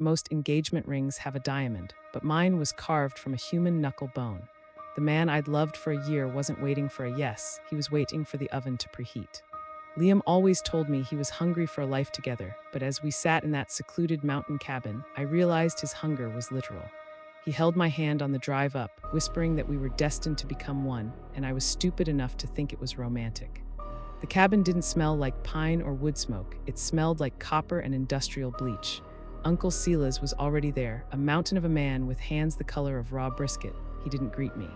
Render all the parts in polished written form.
most engagement rings have a diamond, but mine was carved from a human knuckle bone. The man I'd loved for a year wasn't waiting for a yes, he was waiting for the oven to preheat. Liam always told me he was hungry for a life together, but as we sat in that secluded mountain cabin, I realized his hunger was literal. He held my hand on the drive up, whispering that we were destined to become one, and I was stupid enough to think it was romantic. The cabin didn't smell like pine or wood smoke, it smelled like copper and industrial bleach. Uncle Silas was already there, a mountain of a man with hands the color of raw brisket. He didn't greet me.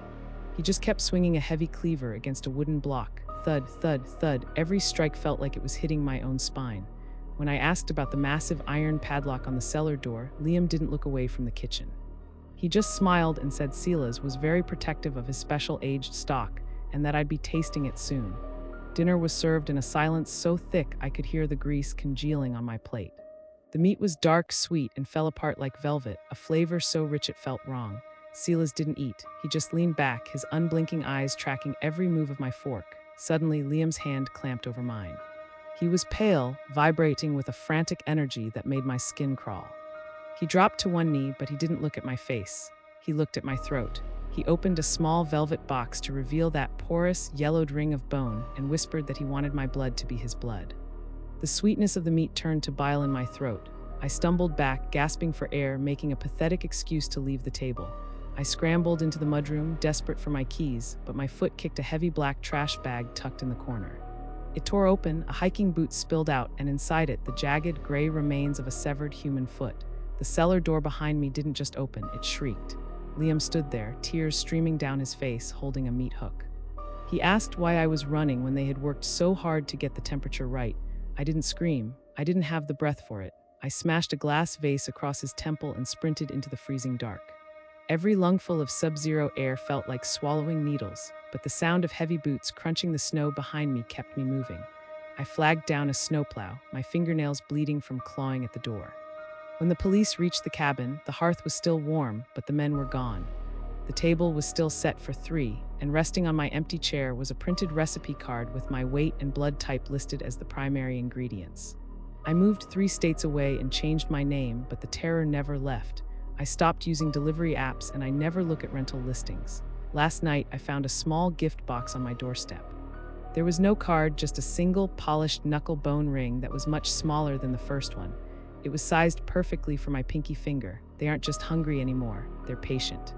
He just kept swinging a heavy cleaver against a wooden block. Thud, thud, thud. Every strike felt like it was hitting my own spine. When I asked about the massive iron padlock on the cellar door, Liam didn't look away from the kitchen. He just smiled and said Silas was very protective of his special aged stock and that I'd be tasting it soon. Dinner was served in a silence so thick I could hear the grease congealing on my plate. The meat was dark, sweet, and fell apart like velvet, a flavor so rich it felt wrong. Silas didn't eat. He just leaned back, his unblinking eyes tracking every move of my fork. Suddenly, Liam's hand clamped over mine. He was pale, vibrating with a frantic energy that made my skin crawl. He dropped to one knee, but he didn't look at my face. He looked at my throat. He opened a small velvet box to reveal that porous, yellowed ring of bone and whispered that he wanted my blood to be his blood. The sweetness of the meat turned to bile in my throat. I stumbled back, gasping for air, making a pathetic excuse to leave the table. I scrambled into the mudroom, desperate for my keys, but my foot kicked a heavy black trash bag tucked in the corner. It tore open, a hiking boot spilled out, and inside it, the jagged, gray remains of a severed human foot. The cellar door behind me didn't just open, it shrieked. Liam stood there, tears streaming down his face, holding a meat hook. He asked why I was running when they had worked so hard to get the temperature right. I didn't scream. I didn't have the breath for it. I smashed a glass vase across his temple and sprinted into the freezing dark. Every lungful of sub-zero air felt like swallowing needles, but the sound of heavy boots crunching the snow behind me kept me moving. I flagged down a snowplow, my fingernails bleeding from clawing at the door. When the police reached the cabin, the hearth was still warm, but the men were gone. The table was still set for 3, and resting on my empty chair was a printed recipe card with my weight and blood type listed as the primary ingredients. I moved 3 states away and changed my name, but the terror never left. I stopped using delivery apps and I never look at rental listings. Last night, I found a small gift box on my doorstep. There was no card, just a single polished knuckle bone ring that was much smaller than the first one. It was sized perfectly for my pinky finger. They aren't just hungry anymore, they're patient.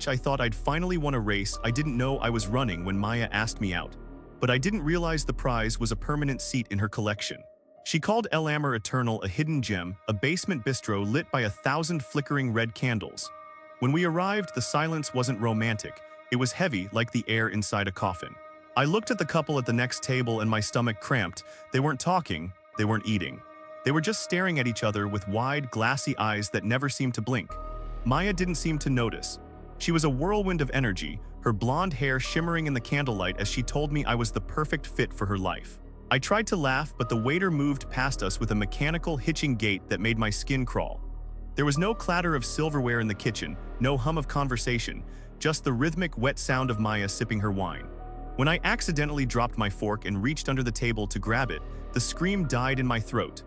I thought I'd finally won a race. I didn't know I was running when Maya asked me out. But I didn't realize the prize was a permanent seat in her collection. She called El Amor Eternal a hidden gem, a basement bistro lit by 1,000 flickering red candles. When we arrived, the silence wasn't romantic. It was heavy, like the air inside a coffin. I looked at the couple at the next table and my stomach cramped. They weren't talking, they weren't eating. They were just staring at each other with wide, glassy eyes that never seemed to blink. Maya didn't seem to notice. She was a whirlwind of energy, her blonde hair shimmering in the candlelight as she told me I was the perfect fit for her life. I tried to laugh, but the waiter moved past us with a mechanical hitching gait that made my skin crawl. There was no clatter of silverware in the kitchen, no hum of conversation, just the rhythmic, wet sound of Maya sipping her wine. When I accidentally dropped my fork and reached under the table to grab it, the scream died in my throat.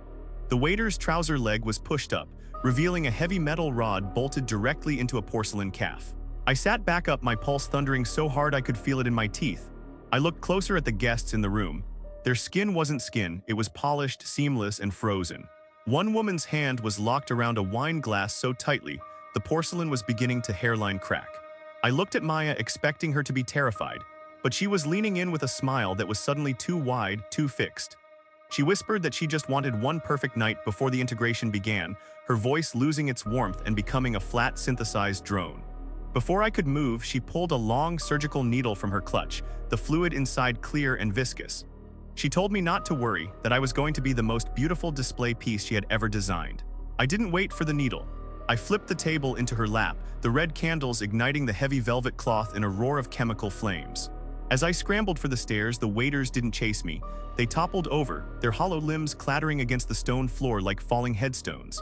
The waiter's trouser leg was pushed up, revealing a heavy metal rod bolted directly into a porcelain calf. I sat back up, my pulse thundering so hard I could feel it in my teeth. I looked closer at the guests in the room. Their skin wasn't skin, it was polished, seamless, and frozen. One woman's hand was locked around a wine glass so tightly, the porcelain was beginning to hairline crack. I looked at Maya, expecting her to be terrified, but she was leaning in with a smile that was suddenly too wide, too fixed. She whispered that she just wanted one perfect night before the integration began, her voice losing its warmth and becoming a flat, synthesized drone. Before I could move, she pulled a long surgical needle from her clutch, the fluid inside clear and viscous. She told me not to worry, that I was going to be the most beautiful display piece she had ever designed. I didn't wait for the needle. I flipped the table into her lap, the red candles igniting the heavy velvet cloth in a roar of chemical flames. As I scrambled for the stairs, the waiters didn't chase me. They toppled over, their hollow limbs clattering against the stone floor like falling headstones.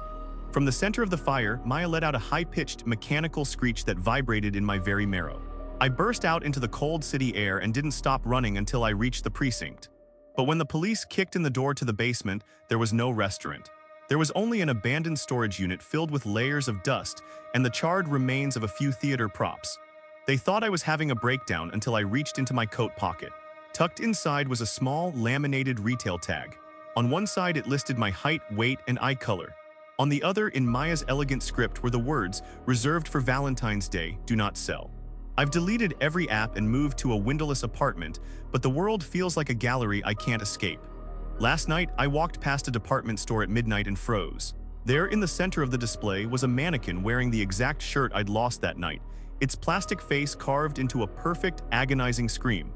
From the center of the fire, Maya let out a high-pitched, mechanical screech that vibrated in my very marrow. I burst out into the cold city air and didn't stop running until I reached the precinct. But when the police kicked in the door to the basement, there was no restaurant. There was only an abandoned storage unit filled with layers of dust and the charred remains of a few theater props. They thought I was having a breakdown until I reached into my coat pocket. Tucked inside was a small, laminated retail tag. On one side, it listed my height, weight, and eye color. On the other, in Maya's elegant script, were the words, "Reserved for Valentine's Day, do not sell." I've deleted every app and moved to a windowless apartment, but the world feels like a gallery I can't escape. Last night, I walked past a department store at midnight and froze. There in the center of the display was a mannequin wearing the exact shirt I'd lost that night, its plastic face carved into a perfect, agonizing scream.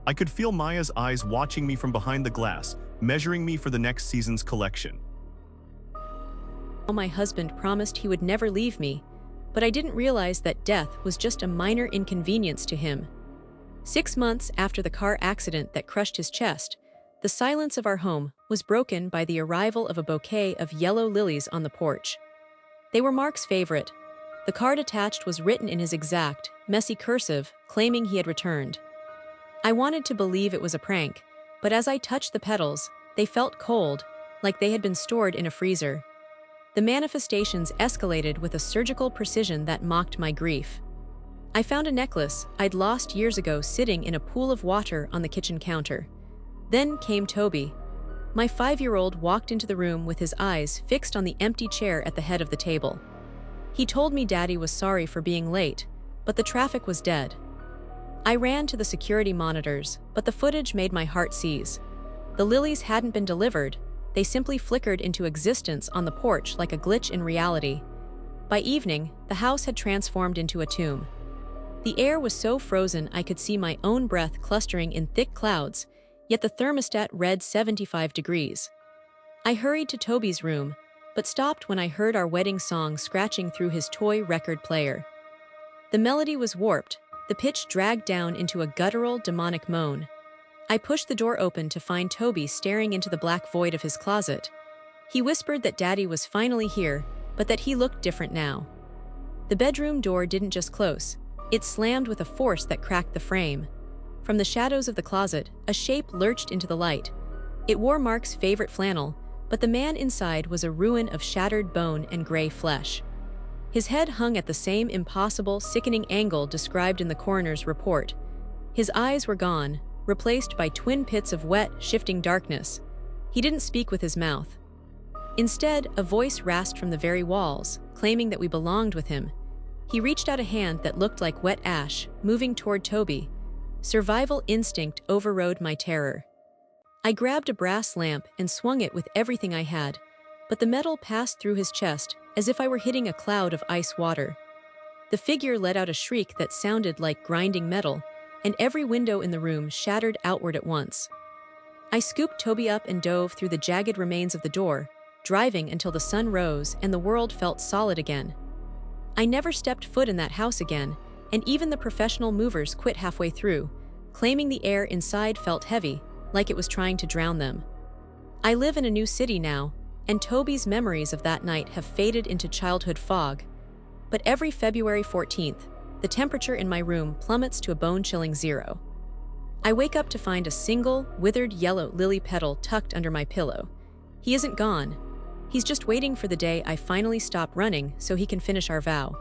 I could feel Maya's eyes watching me from behind the glass, measuring me for the next season's collection. My husband promised he would never leave me, but I didn't realize that death was just a minor inconvenience to him. 6 months after the car accident that crushed his chest, the silence of our home was broken by the arrival of a bouquet of yellow lilies on the porch. They were Mark's favorite. The card attached was written in his exact, messy cursive, claiming he had returned. I wanted to believe it was a prank, but as I touched the petals, they felt cold, like they had been stored in a freezer. The manifestations escalated with a surgical precision that mocked my grief. I found a necklace I'd lost years ago sitting in a pool of water on the kitchen counter. Then came Toby. My 5-year-old walked into the room with his eyes fixed on the empty chair at the head of the table. He told me Daddy was sorry for being late, but the traffic was dead. I ran to the security monitors, but the footage made my heart seize. The lilies hadn't been delivered. They simply flickered into existence on the porch like a glitch in reality. By evening, the house had transformed into a tomb. The air was so frozen I could see my own breath clustering in thick clouds, yet the thermostat read 75 degrees. I hurried to Toby's room, but stopped when I heard our wedding song scratching through his toy record player. The melody was warped, the pitch dragged down into a guttural, demonic moan. I pushed the door open to find Toby staring into the black void of his closet. He whispered that Daddy was finally here, but that he looked different now. The bedroom door didn't just close. It slammed with a force that cracked the frame. From the shadows of the closet, a shape lurched into the light. It wore Mark's favorite flannel, but the man inside was a ruin of shattered bone and gray flesh. His head hung at the same impossible, sickening angle described in the coroner's report. His eyes were gone, replaced by twin pits of wet, shifting darkness. He didn't speak with his mouth. Instead, a voice rasped from the very walls, claiming that we belonged with him. He reached out a hand that looked like wet ash, moving toward Toby. Survival instinct overrode my terror. I grabbed a brass lamp and swung it with everything I had, but the metal passed through his chest as if I were hitting a cloud of ice water. The figure let out a shriek that sounded like grinding metal, and every window in the room shattered outward at once. I scooped Toby up and dove through the jagged remains of the door, driving until the sun rose and the world felt solid again. I never stepped foot in that house again, and even the professional movers quit halfway through, claiming the air inside felt heavy, like it was trying to drown them. I live in a new city now, and Toby's memories of that night have faded into childhood fog. But every February 14th, the temperature in my room plummets to a bone-chilling 0. I wake up to find a single, withered yellow lily petal tucked under my pillow. He isn't gone. He's just waiting for the day I finally stop running so he can finish our vow.